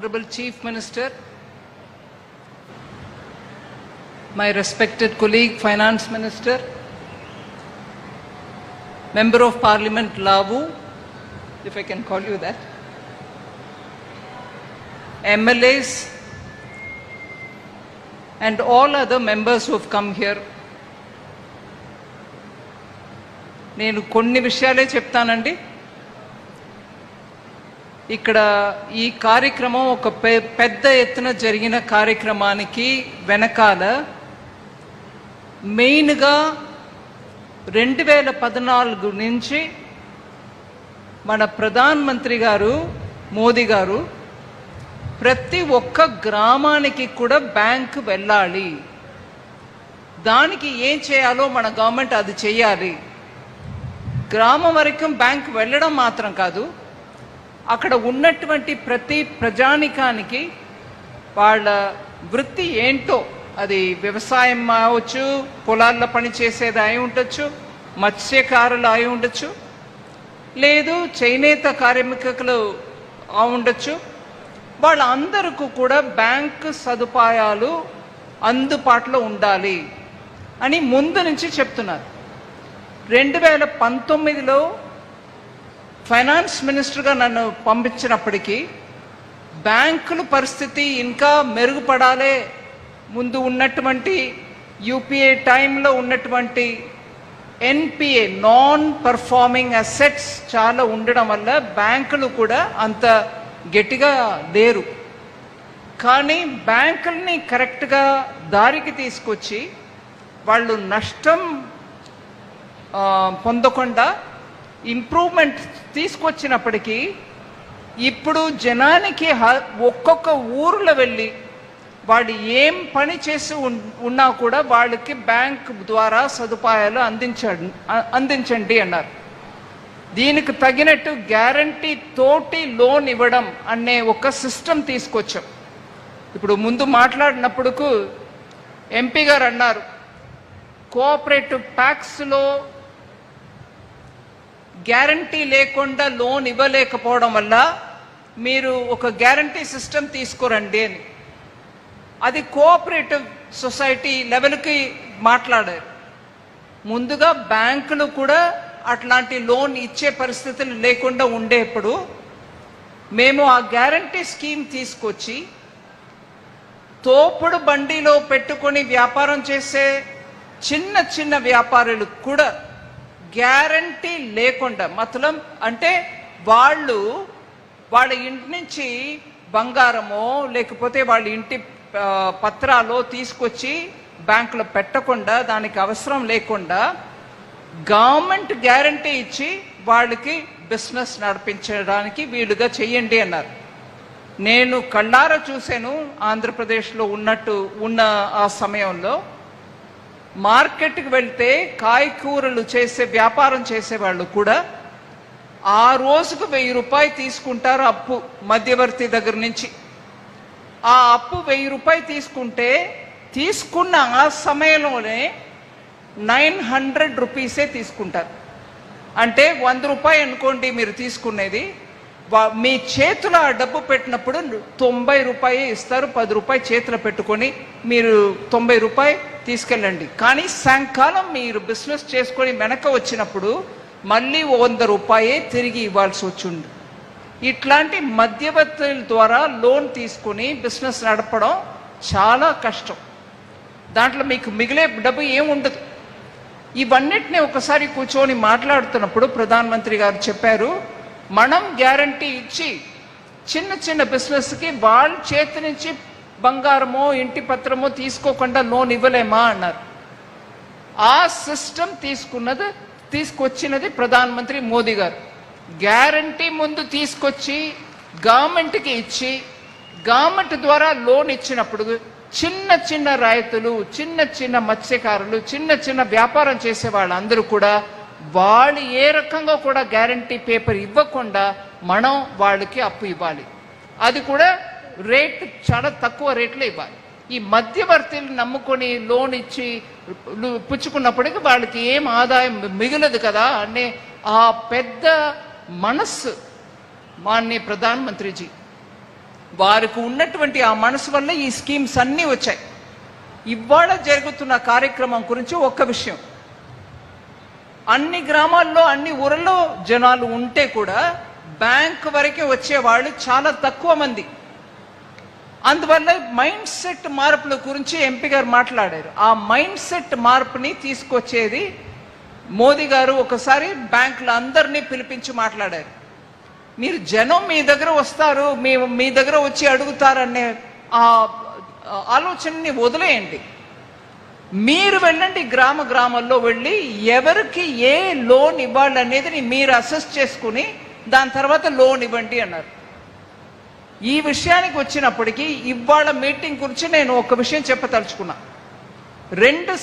Honorable Chief Minister, my respected colleague, Finance Minister, Member of Parliament Lavu, if I can call you that, MLAs, and all other members who have come here. నేను కొన్ని విషయాలే చెప్తానండి. ఇక్కడ ఈ కార్యక్రమం ఒక పెద్ద ఎత్తున జరిగిన కార్యక్రమానికి వెనకాల మెయిన్గా 2014 నుంచి మన ప్రధానమంత్రి గారు మోదీ గారు ప్రతి ఒక్క గ్రామానికి కూడా బ్యాంకు వెళ్ళాలి, దానికి ఏం చేయాలో మన గవర్నమెంట్ అది చేయాలి. గ్రామం వరకు బ్యాంకు వెళ్ళడం మాత్రం కాదు, అక్కడ ఉన్నటువంటి ప్రతి ప్రజానికానికి వాళ్ళ వృత్తి ఏంటో, అది వ్యవసాయం అవచ్చు, పొలాల్లో పని చేసేది అయి ఉండొచ్చు, మత్స్యకారులు అయి ఉండొచ్చు, లేదు చేనేత కార్మికులు ఉండొచ్చు, వాళ్ళందరికీ కూడా బ్యాంకు సదుపాయాలు అందుబాటులో ఉండాలి అని ముందు నుంచి చెప్తున్నారు. 2019లో ఫైనాన్స్ మినిస్టర్గా నన్ను పంపించినప్పటికీ బ్యాంకుల పరిస్థితి ఇంకా మెరుగుపడాలి, ముందు ఉన్నటువంటి యూపీఏ టైంలో ఉన్నటువంటి ఎన్పిఏ నాన్ పర్ఫార్మింగ్ అసెట్స్ చాలా ఉండడం వల్ల బ్యాంకులు కూడా అంత గట్టిగా లేరు. కానీ బ్యాంకుల్ని కరెక్ట్గా దారికి తీసుకొచ్చి వాళ్ళు నష్టం పొందకుండా ఇంప్రూవ్మెంట్ తీసుకొచ్చినప్పటికీ ఇప్పుడు జనానికి ఒక్కొక్క ఊర్లో వెళ్ళి వాళ్ళు ఏం పని చేసి ఉన్నా కూడా వాళ్ళకి బ్యాంక్ ద్వారా సదుపాయాలు అందించండి అన్నారు. దీనికి తగినట్టు గ్యారంటీ తోటి లోన్ ఇవ్వడం అనే ఒక సిస్టమ్ తీసుకొచ్చాం. ఇప్పుడు ముందు మాట్లాడినప్పుడు ఎంపీ గారు అన్నారు, కోఆపరేటివ్ ట్యాక్స్లో గ్యారంటీ లేకుండా లోన్ ఇవ్వలేకపోవడం వల్ల మీరు ఒక గ్యారంటీ సిస్టమ్ తీసుకురండి అని. అది కోఆపరేటివ్ సొసైటీ లెవెల్కి మాట్లాడారు. ముందుగా బ్యాంకులు కూడా అట్లాంటి లోన్ ఇచ్చే పరిస్థితులు లేకుండా ఉండేప్పుడు మేము ఆ గ్యారంటీ స్కీమ్ తీసుకొచ్చి తోపుడు బండిలో పెట్టుకొని వ్యాపారం చేసే చిన్న చిన్న వ్యాపారులకు కూడా గ్యారంటీ లేకుండా, మతలం అంటే వాళ్ళ ఇంటి నుంచి బంగారమో లేకపోతే వాళ్ళ ఇంటి పత్రాలు తీసుకొచ్చి బ్యాంకులో పెట్టకుండా, దానికి అవసరం లేకుండా గవర్నమెంట్ గ్యారంటీ ఇచ్చి వాళ్ళకి బిజినెస్ నడిపించడానికి వీలుగా చెయ్యండి అన్నారు. నేను కళ్ళారా చూశాను. ఆంధ్రప్రదేశ్లో ఉన్న ఆ సమయంలో మార్కెట్కి వెళ్తే కాయకూరలు చేసే వ్యాపారం చేసేవాళ్ళు కూడా ఆ రోజుకు 1000 రూపాయలు తీసుకుంటారు అప్పు మధ్యవర్తి దగ్గర నుంచి. ఆ అప్పు 1000 రూపాయలు తీసుకున్న ఆ సమయంలోనే 900 రూపీసే తీసుకుంటారు. అంటే 100 రూపాయలు అనుకోండి మీరు తీసుకునేది, మీ చేతిలో ఆ డబ్బు పెట్టినప్పుడు 90 రూపాయలు ఇస్తారు. 10 రూపాయలు చేతిలో పెట్టుకొని మీరు 90 రూపాయలు తీసుకెళ్ళండి. కానీ సాయంకాలం మీరు బిజినెస్ చేసుకొని వెనక వచ్చినప్పుడు మళ్ళీ 100 రూపాయే తిరిగి ఇవ్వాల్సి వచ్చింది. ఇట్లాంటి మధ్యవర్తుల ద్వారా లోన్ తీసుకొని బిజినెస్ నడపడం చాలా కష్టం. దాంట్లో మీకు మిగిలే డబ్బు ఏముండదు. ఇవన్నిటిని ఒకసారి కూర్చొని మాట్లాడుతున్నప్పుడు ప్రధానమంత్రి గారు చెప్పారు, మనం గ్యారంటీ ఇచ్చి చిన్న చిన్న బిజినెస్కి వాళ్ళ చేతి నుంచి బంగారమో ఇంటి పత్రమో తీసుకోకుండా లోన్ ఇవ్వలేమా అన్నారు. ఆ సిస్టమ్ తీసుకొచ్చినది ప్రధానమంత్రి మోదీ గారు. గ్యారంటీ ముందు తీసుకొచ్చి గవర్నమెంట్కి ఇచ్చి గవర్నమెంట్ ద్వారా లోన్ ఇచ్చినప్పుడు చిన్న చిన్న రైతులు, చిన్న చిన్న మత్స్యకారులు, చిన్న చిన్న వ్యాపారం చేసే వాళ్ళందరూ కూడా వాళ్ళు ఏ రకంగా కూడా గ్యారంటీ పేపర్ ఇవ్వకుండా మనం వాళ్ళకి అప్పు ఇవ్వాలి. అది కూడా రేట్ చాలా తక్కువ రేట్లో ఇవ్వాలి. ఈ మధ్యవర్తులు నమ్ముకొని లోన్ ఇచ్చి పుచ్చుకున్నప్పటికీ వాళ్ళకి ఏం ఆదాయం మిగలదు కదా అనే ఆ పెద్ద మనస్సు మాన్య ప్రధానమంత్రిజీ వారికి ఉన్నటువంటి ఆ మనసు వల్ల ఈ స్కీమ్స్ అన్నీ వచ్చాయి. ఇవాళ జరుగుతున్న కార్యక్రమం గురించి ఒక్క విషయం, అన్ని గ్రామాల్లో అన్ని ఊరల్లో జనాలు ఉంటే కూడా బ్యాంక్ వరకే వచ్చేవాళ్ళు చాలా తక్కువ మంది. అందువల్ల మైండ్ సెట్ మార్పుల గురించి ఎంపీ గారు మాట్లాడారు. ఆ మైండ్ సెట్ మార్పుని తీసుకొచ్చేది మోదీ గారు ఒకసారి బ్యాంకులు అందరినీ పిలిపించి మాట్లాడారు. మీరు జనం మీ దగ్గర వస్తారు, మీ దగ్గర వచ్చి అడుగుతారనే ఆ ఆలోచనని వదిలేయండి. మీరు వెళ్ళండి, గ్రామాల్లో వెళ్ళి ఎవరికి ఏ లోన్ ఇవ్వాలనేది మీరు అసెస్ చేసుకుని దాని తర్వాత లోన్ ఇవ్వండి అన్నారు. ఈ విషయానికి వచ్చినప్పటికీ ఇవాళ మీటింగ్ గురించి నేను ఒక విషయం చెప్పదలుచుకున్నా. 2